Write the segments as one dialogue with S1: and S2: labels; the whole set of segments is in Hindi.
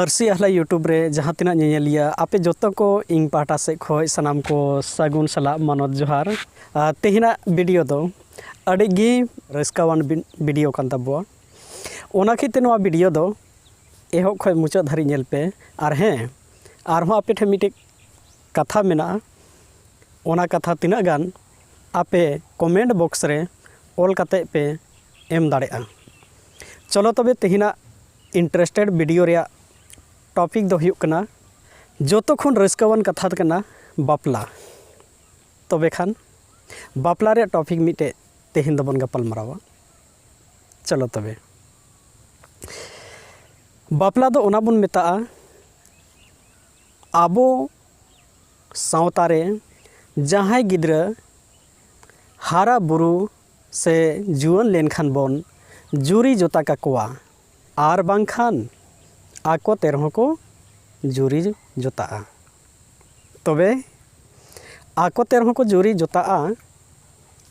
S1: आरसी आहला यूट्यूब रे जहाँ तीना नेलिया आपे जोतो को इंग पाटा से खोय सनाम को सगुन सला मानत जोहार तेहिना वीडियो दो अड़ेगी रस्कावान वीडियो कान तबुआ ओना खिते नोआ वीडियो दो एहो खोय मुचा धरी नेल पे आर हें आरहों आपे ठे मिटे कथा मेना ओना कथा तिना गान आपे कमेंट बॉक्स रे ऑल कते पे एम दाड़ेआ चलो तबे तेहिना इंटरेस्टेड वीडियो रे टॉपिक दो हुयुक कना जोतो खन रस्कावान कथा कना बापला तबे खान बापला रे टॉपिक मिटे तेहिन दबन गपल मरावा चलो तबे बापला दो ओना बुन मेता आबो सावता रे जहां गिद्रा हारा बुरु से जुआन लेनखान बोन जुरी जोता काकोआ आर बांखान आको तेरहों को जुरी जोता तबे आको तेरहों को जुरी जोता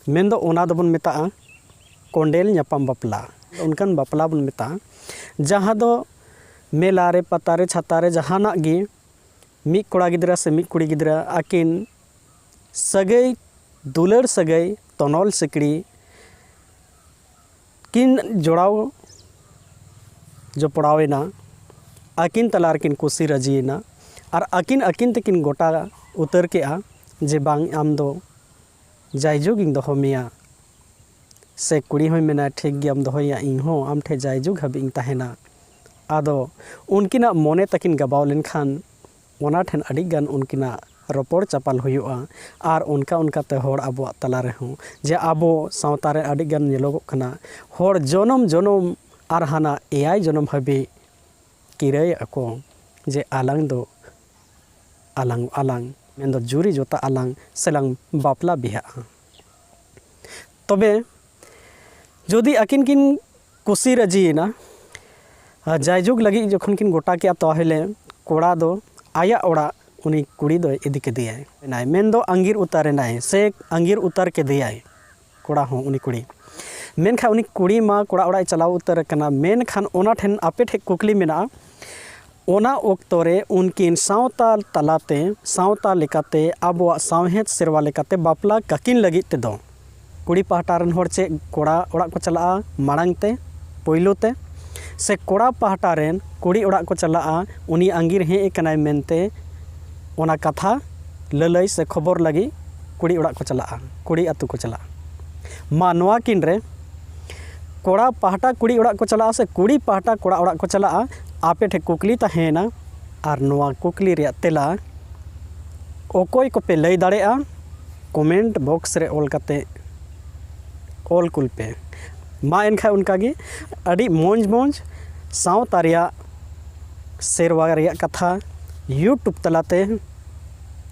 S1: मेंदो ओना दबन मेता कोंडेल न्यापाम बापला उनकान बापला बन मेता जहाँ दो मेला रे पता रे छाता रे जहाना गी मिक कोड़ा गिद्रा से मिक कुड़ी गिद्रा आकिन सगई दुलर सगई तनोल सिकड़ी किन जोड़ाव जो पड़ावेना आकिन तलार किन कुसी रजीना और आकिन तकिन गोटा उतर के जे बांग आम दो जायजुग इन दो मिया से कुड़ी होय मेना ठीक गे आम दोया इन हो आम ठे जायजुग हबिंग तहेना आदो उनकिना मोने तकिन गबाव लेन खान ओना ठेन अड़ी गान उनकिना रपड़ चपाल हुयुआ आर उनका उनकाते होड़ आबो तला रे हो जे आबो सावता रे अड़ी गान नेलोगो कना होड़ जनम जनम आर हाना एआई जनम हबी किराय अको जे आलांग दो आलांग आलांग मेंदो जुरी जोता आलांग सेलांग बापला बिहा तबे जोदी आकिन किन कुसी रजीना जायजुग लगी जखन किन गोटा के तोहले कोड़ा दो आया ओड़ा उनी कुड़ी दो इदी के दियाय नाय मेंदो अंगीर उतारे नाय से अंगीर उतार के दियाय कोड़ा हो उनी कुड़ी मेनखा उनी कुड़ी मा कोड़ा ओड़ा चलाव उतर कना मेनखान ओना ठेन आपे ठे कुकली मेना ओना ओक्तोरे उनकिन सावता तलाते सावता लेकाते आबो सावहेत सेरवा लेकाते बापला काकिन लगित ते दो कुड़ी पाहटा रन होड़ चे कोड़ा ओड़ा को चला माड़ांग ते पोइलो ते से कोड़ा पाहटा रेन कुड़ी ओड़ा को चला उनी अंगीर हे कनाय मेनते ओना कथा ललई से खबर लगी कुड़ी ओड़ा को चला कुड़ी अतु को चला मा नोआ किन रे कोड़ा पाहटा कुड़ी ओड़ा को चला से कुड़ी पाहटा कोड़ा ओड़ा को चला आपे ठे कुकली तहेना आर नोआ कुकली रे तेला ओकोय को पे लई दाड़ेआ कमेंट बॉक्स रे ऑल कते ऑल कुल पे मा एनखा उनका गे अड़ी मोंज मोंज सावता रिया सेरवा रिया कथा यूट्यूब तलाते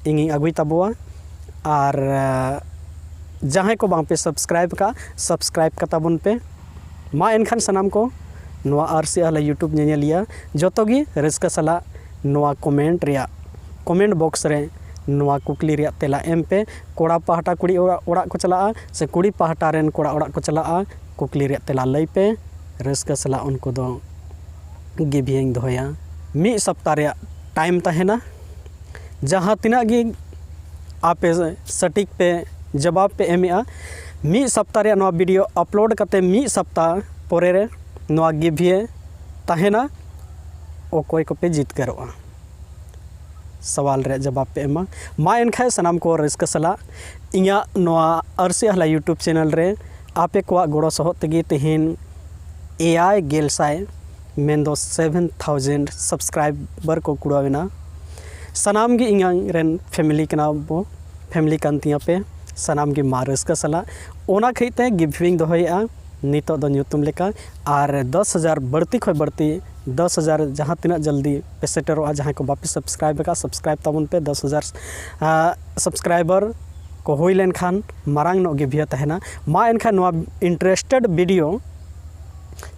S1: इंगी अगुई तबुआ आर जहाँ को बांग पे सब्सक्राइब का ताबुन पे मा एनखान सनाम को नोआ आरसी आहला यूट्यूब नेलिया जोतोगी रस्का सला नोआ कमेंट बॉक्स रे नोआ कुकली रिया तेला एम पे कोड़ा पाहटा कुड़ी ओड़ा को चला से कुड़ी पाहटा रेन कोड़ा ओड़ा को चला कुकली रिया तेला लई पे रस्का सला उनको दो गिभियंग दोया मी सप्ताह रे टाइम तहेना जहाँ तिना गी आपे सटीक पे जवाब पे एमेआ मी सप्ताह रे नोआ वीडियो अपलोड कते मी सप्ताह पोरे रे नोआ गिभिए तहेना ओकोय को पे जीत करोआ सवाल रे जवाब पे एमा मा एनखाय सनाम को रस्का सला इया नोआ आरसी आहला यूट्यूब चैनल रे आपे को गोड़ो सहत तेगी तेहिन एआई गेलसाय मेंदो 7000 सब्सक्राइबर को कुड़ावेना सनाम गी इंगांग रेन फैमिली कना बो फैमिली कांतिया पे सनाम गी मा रस्का सला ओना खैते गिविंग दोहया नितो दो न्यूतुम लेका आर 10,000 बढ़ती खोय बढ़ती 10,000 जहाँ तीना जल्दी पे सेटरोआ जहाँ को वापस सब्सक्राइब तबन पे 10,000 सब्सक्राइबर को होई लेन खान मारांग नो गिभिया तहेना मा एनखान नोआ इंटरेस्टेड वीडियो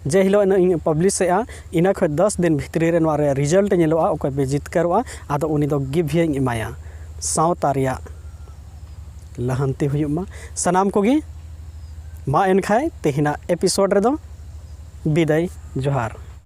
S1: जे हिलो इन पब्लिश इना खो 10 दिन भितरी रे नोआ रे रिजल्ट नेलोआ ओको बे जितकरोआ आदो उनी दो गिभिया इमाया सावता रिया लहंती हुयुमा सनाम कोगी मा एनखाय तेहिना एपिसोड रे दो विदाय जोहार।